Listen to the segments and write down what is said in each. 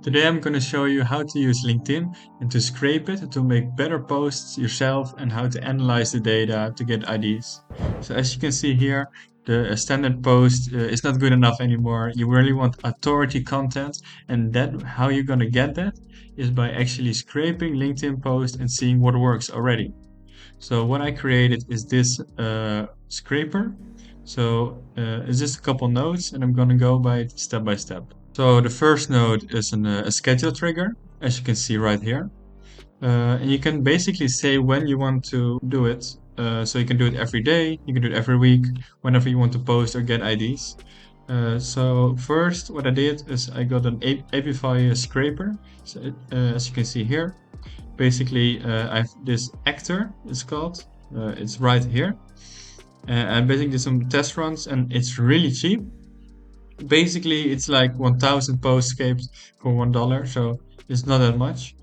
Today I'm going to show you how to use LinkedIn and to scrape it to make better posts yourself and how to analyze the data to get IDs. So as you can see here, the standard post is not good enough anymore. You really want authority content, and that how you're going to get that is by actually scraping LinkedIn posts and seeing what works already. So what I created is this scraper. So it's just a couple nodes and I'm going to go by it step by step. So the first node is a schedule trigger, as you can see right here. And you can basically say when you want to do it. So you can do it every day, you can do it every week, whenever you want to post or get IDs. So first what I did is I got an Apify scraper, so as you can see here. Basically I have this actor, it's called, it's right here. I basically did some test runs and it's really cheap. Basically it's like 1000 postscapes for $1, so it's not that much.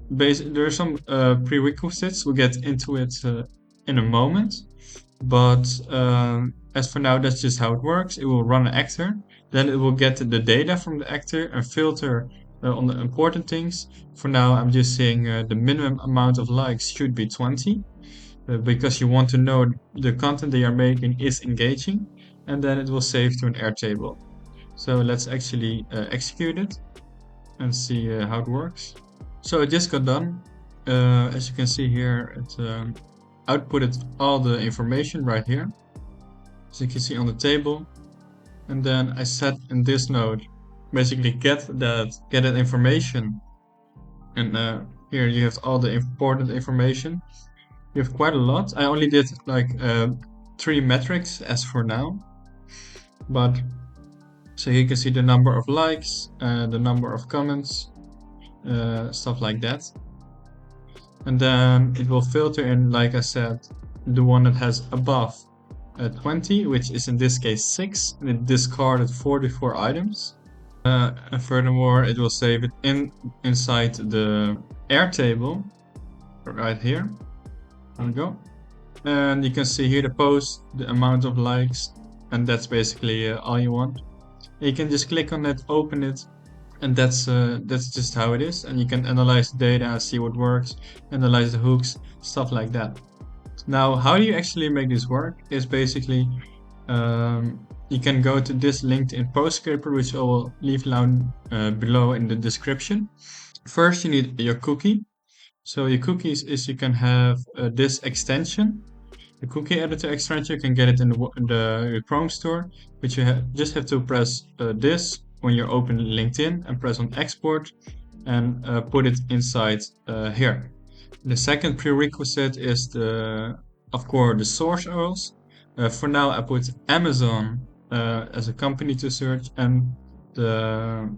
There are some prerequisites, we'll get into it in a moment, but as for now that's just how it works. It will run an actor, then it will get the data from the actor and filter on the important things. For now I'm just saying the minimum amount of likes should be 20, because you want to know the content they are making is engaging, and then it will save to an Airtable. So let's actually execute it and see how it works. So it just got done. As you can see here, it outputted all the information right here. As you can see on the table. And then I set in this node, basically get that information. And here you have all the important information. You have quite a lot. I only did like 3 metrics as for now. But so you can see the number of likes, the number of comments, stuff like that. And then it will filter in, like I said, the one that has above 20, which is in this case 6, and it discarded 44 items. And furthermore, it will save it inside the Airtable right here. There we go. And you can see here the post, the amount of likes, and that's basically all you want. You can just click on it, open it, and that's just how it is. And you can analyze the data, see what works, analyze the hooks, stuff like that. Now, how do you actually make this work is basically you can go to this LinkedIn post scraper, which I will leave down below in the description. First, you need your cookie. So your cookies is you can have this extension. The cookie editor extension, you can get it in the Chrome store, but you just have to press this when you're opening LinkedIn and press on export and put it inside here. The second prerequisite is of course the source URLs. For now I put Amazon as a company to search, and the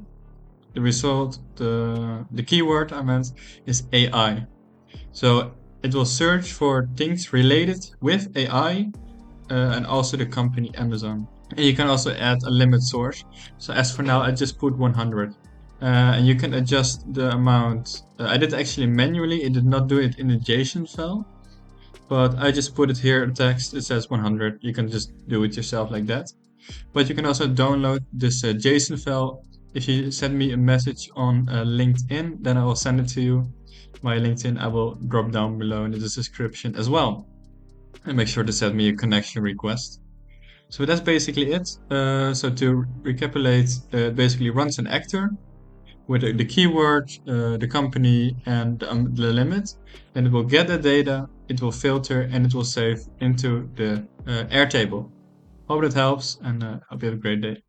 result, the keyword I meant is AI. So it will search for things related with AI and also the company Amazon. And you can also add a limit source. So as for now, I just put 100. And you can adjust the amount. I did actually manually, it did not do it in the JSON file. But I just put it here in text, it says 100. You can just do it yourself like that. But you can also download this JSON file. If you send me a message on LinkedIn, then I will send it to you. My LinkedIn I will drop down below in the description as well. And make sure to send me a connection request. So that's basically it. So to recapitulate, it basically runs an actor with the keyword, the company, and the limit. And it will get the data, it will filter, and it will save into the Airtable. Hope that helps, and hope you have a great day.